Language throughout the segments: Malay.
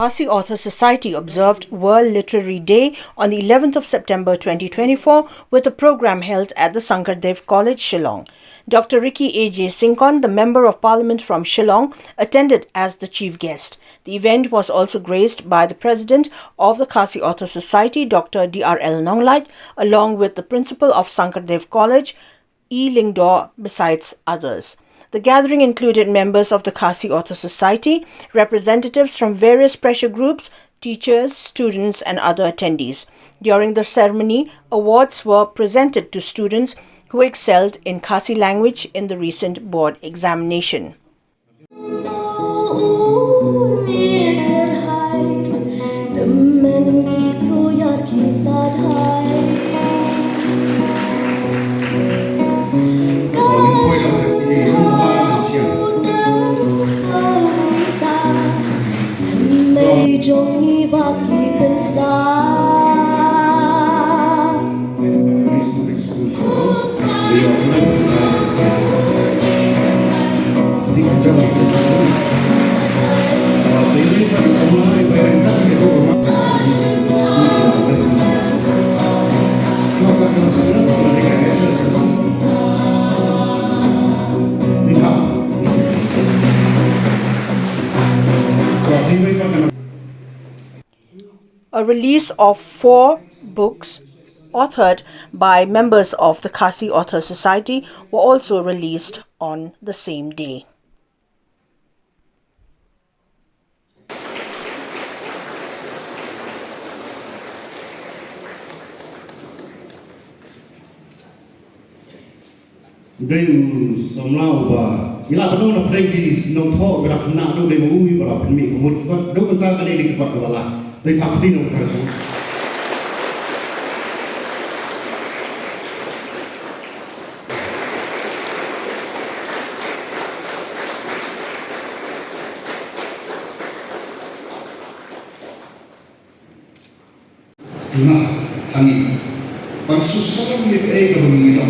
Khasi Authors Society observed World Literary Day on the 11th of September 2024 with a program held at the Sankardev College, Shillong. Dr. Ricky A.J. Syngkon, the Member of Parliament from Shillong, attended as the chief guest. The event was also graced by the President of the Khasi Authors Society, Dr. D.R.L. Nonglait, along with the Principal of Sankardev College, Lyngdoh, besides others. The gathering included members of the Khasi Authors Society, representatives from various pressure groups, teachers, students, and other attendees. During the ceremony, awards were presented to students who excelled in Khasi language in the recent board examination. A release of 4 books authored by members of the Khasi Authors Society were also released on the same day. Deu somlau ba ila panu na pregi no tho gra khna do de mu ba pen mi ko ko do banta ka ni ki pat wala dei thapti no ka so na hani fan susam ni e ka mi no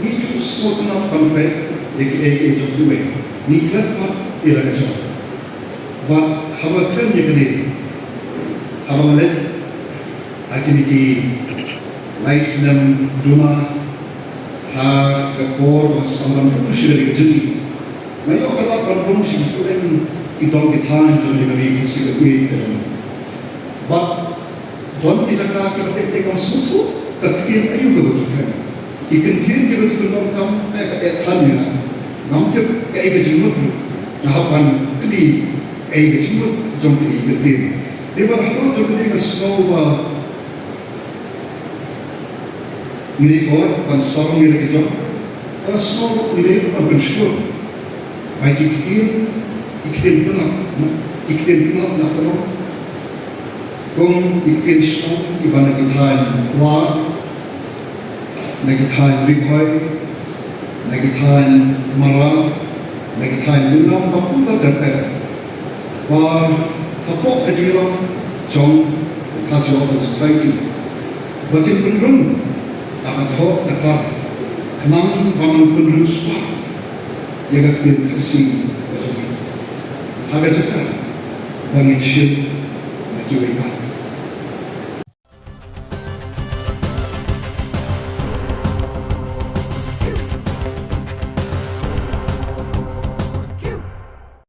ni tu smot na pampe de ki e jok duwe ni klat pat ila ka cho ba hawa krem ni kene hawa let akini ki laisnam duma ha ka por samram shiri ka jini mai yo kala kan shi to en ki dong ki than jo ni ka bi ki si ka wi ka ba don ti jaka ki te te kon su ka tin ayu ka ki ka ikan tin ke betul betul kam ka tanya ngam te ka ai ka jimut na hapan kli ai ka jimut jom kli ka tin te ba hapan jom kli ka snow ba ni ko pan song ni ka jom ka snow ni ka pan shur ai ki tin na ko kung ikin snow ibana kitain wa Nagithain Ribhoy, Nagithain Mara, Nagithain Lyngdoh, Mapunta Terte, Wa Hapok Ajirong, Chong Khasi Authors Society. Bakin Punrun, Amatho Kata, Kanang Baman Punrun Swa, Yagatin Khasi Authors. Hagajaka, Bangit Shil, Nakiweka.